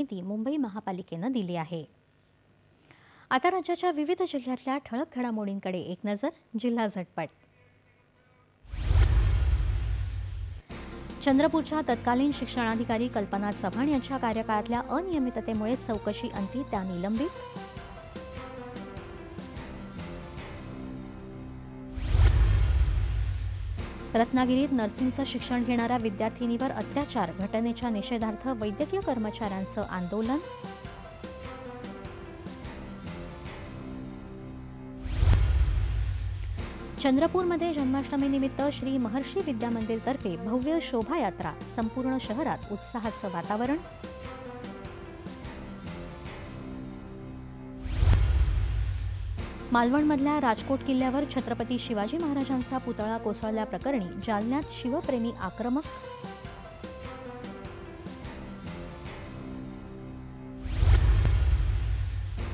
माहिती मुंबई महापालिकेने दिली आहे। आता राज्याच्या विविध जिल्ह्यातल्या ठळक घडामोडींकडे एक नजर। जिल्हा झटपट। चंद्रपूरच्या तत्कालीन शिक्षणाधिकारी कल्पना चव्हाण यांच्या कार्यकाळातल्या अनियमिततेमुळे चौकशी अंती त्या निलंबित। रत्नागिरीत नर्सिंगचं शिक्षण घेणाऱ्या विद्यार्थिनीवर अत्याचार घटनेच्या निषेधार्थ वैद्यकीय कर्मचाऱ्यांचं आंदोलन। चंद्रपूरमध्ये जन्माष्टमीनिमित्त श्री महर्षी विद्या मंदिरतर्फे भव्य शोभायात्रा, संपूर्ण शहरात उत्साहाचं वातावरण। मालवणमधल्या राजकोट किल्ल्यावर छत्रपती शिवाजी महाराजांचा पुतळा कोसळल्याप्रकरणी जालन्यात शिवप्रेमी आक्रमक।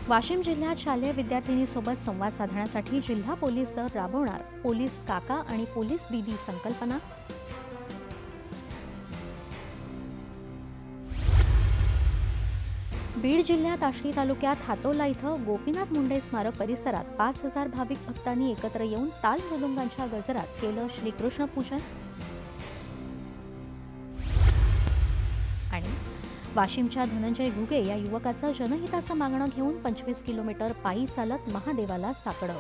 वाशिम जिल्ह्यात शालेय विद्यार्थिनीसोबत संवाद साधण्यासाठी जिल्हा पोलीस दल राबवणार पोलीस काका आणि पोलीस दीदी संकल्पना। बीड जिल्ह्यात आष्टी तालुक्यात हातोला इथं गोपीनाथ मुंडे स्मारक परिसरात 5000 भाविक भक्तांनी एकत्र येऊन ताल मृदुंगांच्या गजरात केलं श्रीकृष्ण पूजन। आणि वाशिमच्या धनंजय घुगे या युवकाचं जनहिताचं मागणं घेऊन 25 किलोमीटर पायी चालत महादेवाला साकडं।